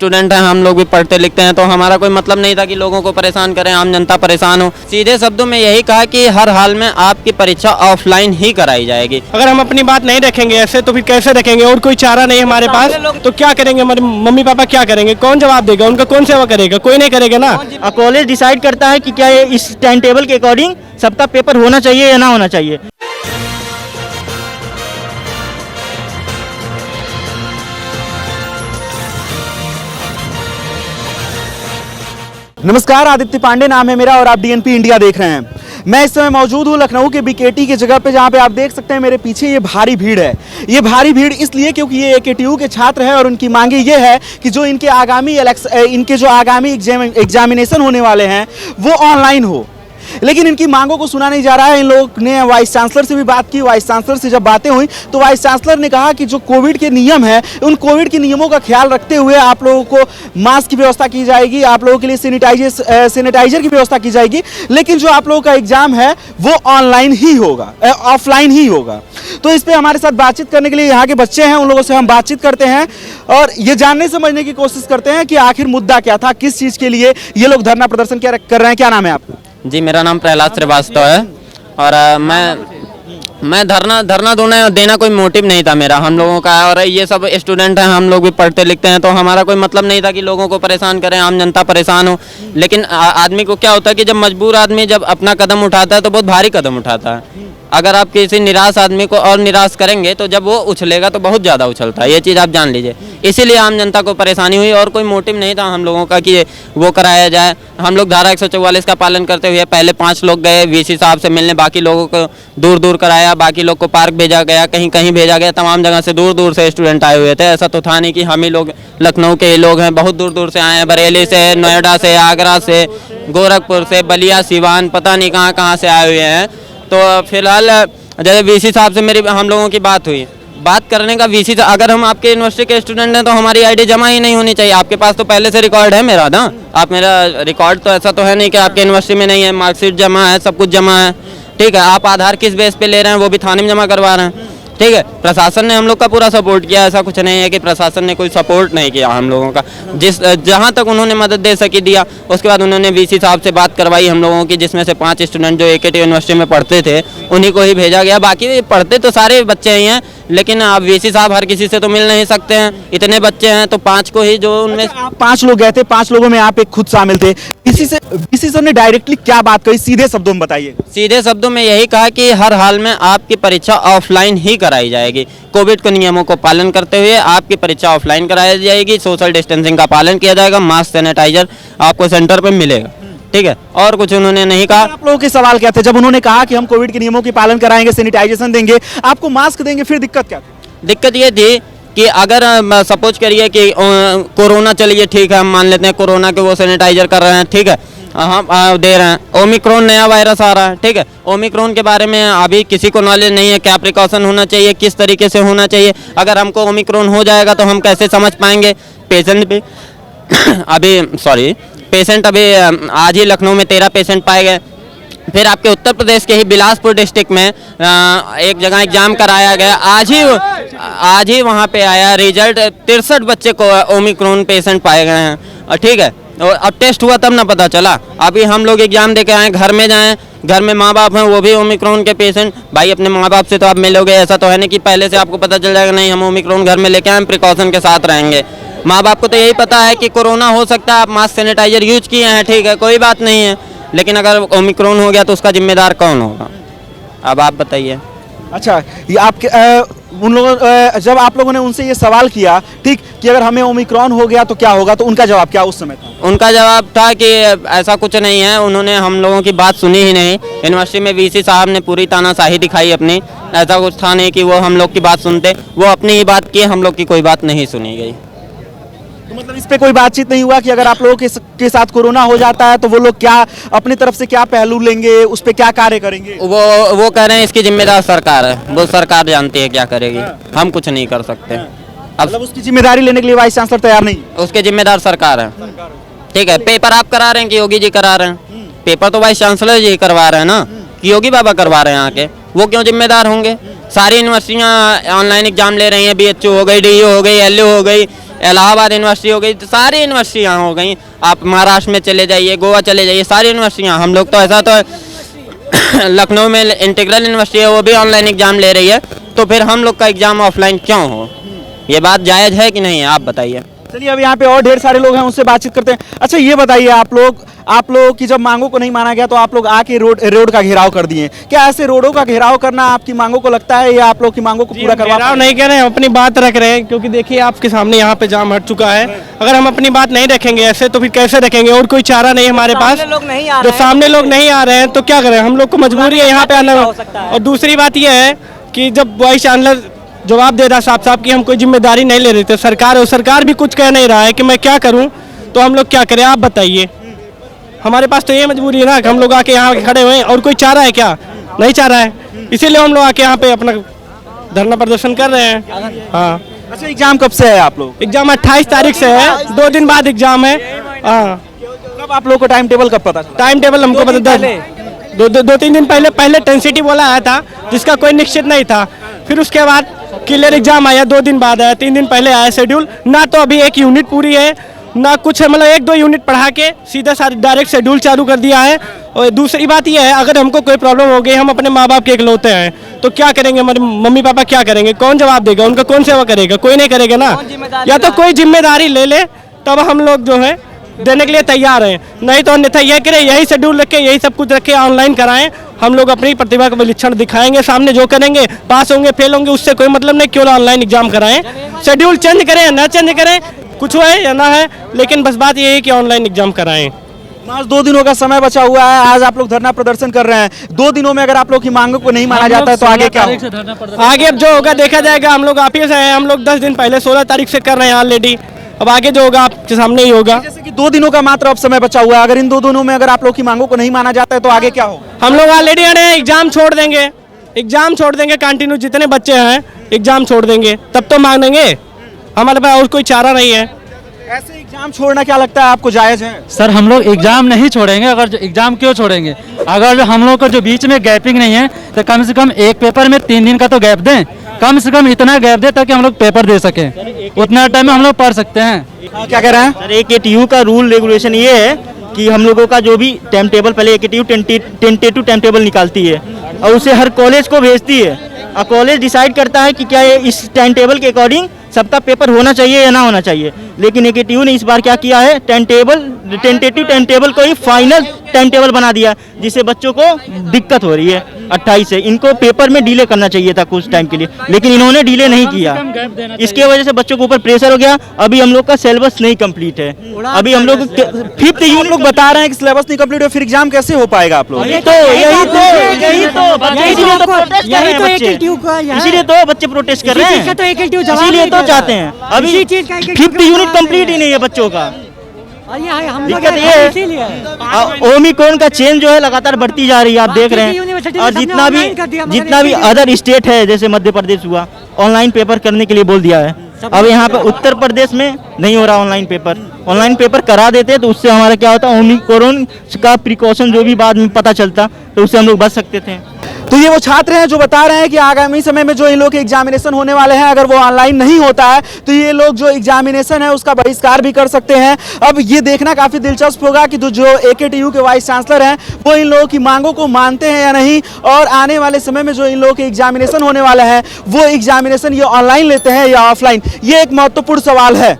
Student हैं, हम लोग भी पढ़ते लिखते हैं, तो हमारा कोई मतलब नहीं था कि लोगों को परेशान करें, आम जनता परेशान हो। सीधे शब्दों में यही कहा कि हर हाल में आपकी परीक्षा ऑफलाइन ही कराई जाएगी। अगर हम अपनी बात नहीं रखेंगे ऐसे तो फिर कैसे रखेंगे, और कोई चारा नहीं हमारे पास, तो क्या करेंगे, हमारे मम्मी पापा क्या करेंगे, कौन जवाब देगा, उनका कौन सेवा करेगा, कोई नहीं करेगा ना। कॉलेज डिसाइड करता है कि क्या ये इस टाइम टेबल के अकॉर्डिंग सबका पेपर होना चाहिए या ना होना चाहिए। नमस्कार, आदित्य पांडे नाम है मेरा और आप डीएनपी इंडिया देख रहे हैं। मैं इस समय मौजूद हूँ लखनऊ के बीकेटी की जगह पे, जहाँ पे आप देख सकते हैं मेरे पीछे ये भारी भीड़ है। ये भारी भीड़ इसलिए क्योंकि ये एकेटीयू के छात्र हैं और उनकी मांगे ये है कि जो इनके आगामी एग्जामिनेशन होने वाले हैं वो ऑनलाइन हो। लेकिन इनकी मांगों को सुना नहीं जा रहा है। इन लोगों ने वाइस चांसलर से भी बात की। वाइस चांसलर से जब बातें हुई तो वाइस चांसलर ने कहा कि जो कोविड के नियम है, उन कोविड के नियमों का ख्याल रखते हुए आप लोगों को मास्क की व्यवस्था की जाएगी, आप लोगों के लिए सैनिटाइजर की व्यवस्था की जाएगी, लेकिन जो आप लोगों का एग्जाम है वो ऑनलाइन ही होगा, ऑफलाइन ही होगा। तो इस पर हमारे साथ बातचीत करने के लिए यहाँ के बच्चे हैं, उन लोगों से हम बातचीत करते हैं और ये जानने समझने की कोशिश करते हैं कि आखिर मुद्दा क्या था, किस चीज़ के लिए ये लोग धरना प्रदर्शन कर रहे हैं। क्या नाम है आपका? जी, मेरा नाम प्रहलाद श्रीवास्तव है और मैं धरना देना कोई मोटिव नहीं था मेरा, हम लोगों का। और ये सब स्टूडेंट हैं, हम लोग भी पढ़ते लिखते हैं, तो हमारा कोई मतलब नहीं था कि लोगों को परेशान करें, आम जनता परेशान हो। लेकिन आदमी को क्या होता है कि जब मजबूर आदमी जब अपना कदम उठाता है तो बहुत भारी कदम उठाता है। अगर आप किसी निराश आदमी को और निराश करेंगे तो जब वो उछलेगा तो बहुत ज़्यादा उछलता है, ये चीज़ आप जान लीजिए। इसीलिए आम जनता को परेशानी हुई और कोई मोटिव नहीं था हम लोगों का कि वो कराया जाए। हम लोग धारा 144 का पालन करते हुए पहले 5 लोग गए वीसी साहब से मिलने, बाकी लोगों को दूर दूर कराया, बाकी लोग को पार्क भेजा गया, कहीं कहीं भेजा गया, तमाम जगह से दूर दूर से स्टूडेंट आए हुए थे। ऐसा तो था नहीं कि हम ही लोग लखनऊ के लोग हैं, बहुत दूर दूर से आए हैं, बरेली से, नोएडा से, आगरा से, गोरखपुर से, बलिया, सिवान, पता नहीं कहाँ कहाँ से आए हुए हैं। तो फिलहाल जैसे वीसी साहब से हम लोगों की बात हुई, बात करने का वीसी से, अगर हम आपके यूनिवर्सिटी के स्टूडेंट हैं तो हमारी आईडी जमा ही नहीं होनी चाहिए। आपके पास तो पहले से रिकॉर्ड है मेरा ना, आप मेरा रिकॉर्ड तो ऐसा तो है नहीं कि आपके यूनिवर्सिटी में नहीं है, मार्कशीट जमा है, सब कुछ जमा है, ठीक है। आप आधार किस बेस पे ले रहे हैं वो भी थाने में जमा करवा रहे हैं, ठीक है। प्रशासन ने हम लोग का पूरा सपोर्ट किया, ऐसा कुछ नहीं है कि प्रशासन ने कोई सपोर्ट नहीं किया हम लोगों का। जहाँ तक उन्होंने मदद दे सकी दिया। उसके बाद उन्होंने वीसी साहब से बात करवाई हम लोगों की, जिसमें से 5 स्टूडेंट जो एकेटी यूनिवर्सिटी में पढ़ते थे उन्हीं को ही भेजा गया। बाकी पढ़ते तो सारे बच्चे ही हैं, लेकिन अब वीसी साहब हर किसी से तो मिल नहीं सकते हैं, इतने बच्चे हैं तो 5 को ही, जो उनमें आप 5 लोग गए थे, 5 लोगों में आप एक खुद शामिल थे। वीसी सर ने डायरेक्टली क्या बात कही, सीधे शब्दों में बताइए। सीधे शब्दों में यही कहा कि हर हाल में आपकी परीक्षा ऑफलाइन ही कराई जाएगी, कोविड के नियमों को पालन करते हुए आपकी परीक्षा ऑफलाइन कराई जाएगी, सोशल डिस्टेंसिंग का पालन किया जाएगा, मास्क सैनिटाइजर आपको सेंटर पर मिलेगा, ठीक है। और कुछ उन्होंने नहीं कहा। आप लोगों के सवाल क्या थे जब उन्होंने कहा कि हम कोविड के नियमों के पालन कराएंगे, सैनिटाइजेशन देंगे, आपको मास्क देंगे, फिर दिक्कत क्या थी? दिक्कत ये थी कि अगर सपोज करिए कि कोरोना, चलिए ठीक है, हम मान लेते हैं कोरोना के वो सैनिटाइजर कर रहे हैं, ठीक है, हम दे रहे हैं। ओमिक्रॉन नया वायरस आ रहा है, ठीक है। ओमिक्रॉन के बारे में अभी किसी को नॉलेज नहीं है, क्या प्रिकॉशन होना चाहिए, किस तरीके से होना चाहिए। अगर हमको ओमिक्रॉन हो जाएगा तो हम कैसे समझ पाएंगे। पेशेंट भी पेशेंट अभी आज ही लखनऊ में 13 पेशेंट पाए गए। फिर आपके उत्तर प्रदेश के ही बिलासपुर डिस्ट्रिक्ट में एक जगह एग्जाम कराया गया, आज ही वहाँ पे आया रिजल्ट, 63 बच्चे को ओमिक्रॉन पेशेंट पाए गए हैं, ठीक है। और अब टेस्ट हुआ तब ना पता चला। अभी हम लोग एग्जाम दे के आए, घर में जाएं, घर में माँ बाप हैं वो भी ओमिक्रॉन के पेशेंट। भाई अपने माँ बाप से तो आप मिलोगे, ऐसा तो है नहीं कि पहले से आपको पता चल जाएगा नहीं हम ओमिक्रॉन घर में लेके आए, प्रिकॉशन के साथ रहेंगे। माँ बाप को तो यही पता है कि कोरोना हो सकता है, आप मास्क सैनिटाइजर यूज किए हैं, ठीक है, कोई बात नहीं है। लेकिन अगर ओमिक्रॉन हो गया तो उसका जिम्मेदार कौन होगा, अब आप बताइए। अच्छा, ये आपके उन लोगों जब आप लोगों ने उनसे ये सवाल किया, ठीक, कि अगर हमें ओमिक्रॉन हो गया तो क्या होगा, तो उनका जवाब क्या उस समय था? उनका जवाब था कि ऐसा कुछ नहीं है, उन्होंने हम लोगों की बात सुनी ही नहीं। यूनिवर्सिटी में वीसी साहब ने पूरी तानाशाही दिखाई अपनी, ऐसा कुछ था नहीं कि वो हम लोग की बात सुनते, वो अपनी ही बात किए, हम लोग की कोई बात नहीं सुनी गई। तो मतलब इस पे कोई बातचीत नहीं हुआ कि अगर आप लोगों के साथ कोरोना हो जाता है तो वो लोग क्या अपनी तरफ से क्या पहलू लेंगे, उस पे क्या कार्य करेंगे? वो कह रहे हैं इसकी जिम्मेदार सरकार है, वो सरकार जानती है क्या करेगी, हम कुछ नहीं कर सकते। अब मतलब उसकी जिम्मेदारी लेने के लिए वाइस चांसलर तैयार नहीं? उसके जिम्मेदार सरकार है, ठीक है। पेपर आप करा रहे हैं कि योगी जी करा रहे हैं, पेपर तो वाइस चांसलर जी करवा रहे हैं ना, कि योगी बाबा करवा रहे हैं आके, वो क्यों जिम्मेदार होंगे? सारी यूनिवर्सिटियाँ ऑनलाइन एग्जाम ले रही हैं, BHU हो गई, DU हो गई, LU हो गई, इलाहाबाद यूनिवर्सिटी हो गई, तो सारी यूनिवर्सिटी यहाँ हो गई। आप महाराष्ट्र में चले जाइए, गोवा चले जाइए, सारी यूनिवर्सिटियाँ। हम लोग तो ऐसा तो लखनऊ में इंटीग्रल यूनिवर्सिटी है, वो भी ऑनलाइन एग्जाम ले रही है, तो फिर हम लोग का एग्जाम ऑफलाइन क्यों हो? ये बात जायज़ है कि नहीं है, आप बताइए। चलिए अब यहाँ पे और ढेर सारे लोग हैं, उनसे बातचीत करते हैं। अच्छा ये बताइए, आप लोग की जब मांगों को नहीं माना गया तो आप लोग आके रोड का घेराव कर दिए। क्या ऐसे रोडों का घेराव करना आपकी मांगों को लगता है या आप लोग की मांगों को पूरा करवा घेराव नहीं कर रहे हैं, अपनी बात रख रहे हैं, क्योंकि देखिए आपके सामने यहाँ पे जाम हट चुका है। अगर हम अपनी बात नहीं रखेंगे ऐसे तो फिर कैसे रखेंगे? और कोई चारा नहीं हमारे पास। जो सामने लोग नहीं आ रहे हैं तो क्या करें? हम लोग को मजबूरी है यहाँ पे आना। और दूसरी बात यह है कि जब वाइस चांसलर जवाब दे रहा साफ साफ कि हम कोई जिम्मेदारी नहीं ले रहे थे, सरकार भी कुछ कह नहीं रहा है कि मैं क्या करूं, तो हम लोग क्या करें? आप बताइए। हमारे पास तो ये मजबूरी है ना कि हम लोग आके यहाँ खड़े हुए हैं, और कोई चाह रहा है क्या? नहीं चाह रहा है, इसीलिए हम लोग आके यहाँ पे अपना धरना प्रदर्शन कर रहे हैं। हाँ। अच्छा एग्जाम कब से है आप लोग? एग्जाम 28 तारीख से है, 2 दिन बाद एग्जाम है। हाँ। कब आप लोग को टाइम टेबल कब पता चला? टाइम टेबल हमको पता 2-3 दिन पहले टेंसिटी बोला आया था, जिसका कोई निश्चित नहीं था। फिर उसके बाद क्लियर एग्जाम आया, 2 दिन बाद आया, 3 दिन पहले आया शेड्यूल। ना तो अभी एक यूनिट पूरी है, ना कुछ है, मतलब 1-2 यूनिट पढ़ा के सीधा डायरेक्ट शेड्यूल चालू कर दिया है। और दूसरी बात यह है, अगर हमको कोई प्रॉब्लम हो गई, हम अपने माँ बाप के इकलौते हैं, तो क्या करेंगे? हमारे मम्मी पापा क्या करेंगे? कौन जवाब देगा? उनका कौन सेवा करेगा? कोई नहीं करेगा ना। या तो कोई जिम्मेदारी ले ले, तब हम लोग जो है देने के लिए तैयार हैं। नहीं तो अन्यथा यह करें, यही शेड्यूल रखे, यही सब कुछ रखे, ऑनलाइन कराएं। हम लोग अपनी प्रतिभा का विलक्षण दिखाएंगे, सामने जो करेंगे, पास होंगे फेल होंगे उससे कोई मतलब नहीं, क्यों ऑनलाइन एग्जाम कराएं। शेड्यूल चेंज करें या ना चेंज करें, कुछ है या ना है, लेकिन बस बात ये है कि ऑनलाइन एग्जाम कराएं। आज 2 दिनों का समय बचा हुआ है, आज आप लोग धरना प्रदर्शन कर रहे हैं। 2 दिनों में अगर आप लोग की मांगों को नहीं माना जाता है तो आगे क्या होगा? आगे अब जो होगा देखा जाएगा। हम लोग आप ही से हैं, हम लोग 10 दिन पहले 16 तारीख से कर रहे हैं ऑलरेडी। अब आगे जो होगा आपके सामने ही होगा। जैसे कि 2 दिनों का मात्र अब समय बचा हुआ है, अगर इन 2 दिनों में अगर आप लोग की मांगों को नहीं माना जाता है तो आगे क्या होगा? हम लोग ऑलरेडी एग्जाम छोड़ देंगे, कंटिन्यू जितने बच्चे हैं एग्जाम छोड़ देंगे, तब तो मांगेंगे। हमारे पास और कोई चारा नहीं है। ऐसे एग्जाम छोड़ना क्या लगता है आपको जायज है? सर हम लोग एग्जाम नहीं छोड़ेंगे। अगर जो एग्जाम क्यों छोड़ेंगे? अगर हम लोग को जो बीच में गैपिंग नहीं है तो कम से कम एक पेपर में 3 दिन का तो गैप दें, कम से कम इतना गैप दें ताकि हम लोग पेपर दे सकें। उतना टाइम में हम लोग पढ़ सकते हैं। क्या कह रहे हैं? सर AKTU का रूल रेगुलेशन ये है कि हम लोगों का जो भी टाइम टेबल, पहले AKTU टेंटेटिव टाइम टेबल निकालती है और उसे हर कॉलेज को भेजती है, और कॉलेज डिसाइड करता है कि क्या ये इस टाइम टेबल के अकॉर्डिंग सबका पेपर होना चाहिए या ना होना चाहिए। लेकिन AKTU ने इस बार क्या किया है, टेंटेटिव टाइम टेबल को ही फाइनल टाइम टेबल बना दिया, जिससे बच्चों को दिक्कत हो रही है। 28 से इनको पेपर में डिले करना चाहिए था कुछ टाइम के लिए, लेकिन इन्होंने डिले नहीं किया। इसके वजह से बच्चों के ऊपर प्रेशर हो गया। अभी हम लोग का सिलेबस नहीं कंप्लीट है। अभी हम लोग 5th यूनिट लोग बता रहे हैं कि सिलेबस नहीं कंप्लीट है, फिर एग्जाम कैसे हो पाएगा आप लोग? इसीलिए तो बच्चे प्रोटेस्ट कर रहे हैं, इसीलिए तो चाहते हैं। अभी 5th यूनिट कंप्लीट ही नहीं है बच्चों का। दिक्कत ये है, ओमिक्रॉन का चेंज जो है लगातार बढ़ती जा रही है, आप देख रहे हैं। और जितना भी अदर स्टेट है, जैसे मध्य प्रदेश हुआ, ऑनलाइन पेपर करने के लिए बोल दिया है। अब यहाँ पे उत्तर प्रदेश में नहीं हो रहा ऑनलाइन पेपर करा देते तो उससे हमारा क्या होता, ओमिक्रॉन का प्रिकॉशन जो भी बाद में पता चलता तो उससे हम लोग बच सकते थे। तो ये वो छात्र हैं जो बता रहे हैं कि आगामी समय में जो इन लोग के एग्जामिनेशन होने वाले हैं, अगर वो ऑनलाइन नहीं होता है तो ये लोग जो एग्जामिनेशन है उसका बहिष्कार भी कर सकते हैं। अब ये देखना काफी दिलचस्प होगा कि जो AKTU के वाइस चांसलर हैं वो इन लोगों की मांगों को मानते हैं या नहीं, और आने वाले समय में जो इन लोगों के एग्जामिनेशन होने वाले हैं वो एग्जामिनेशन ये ऑनलाइन लेते हैं या ऑफलाइन, ये एक महत्वपूर्ण सवाल है।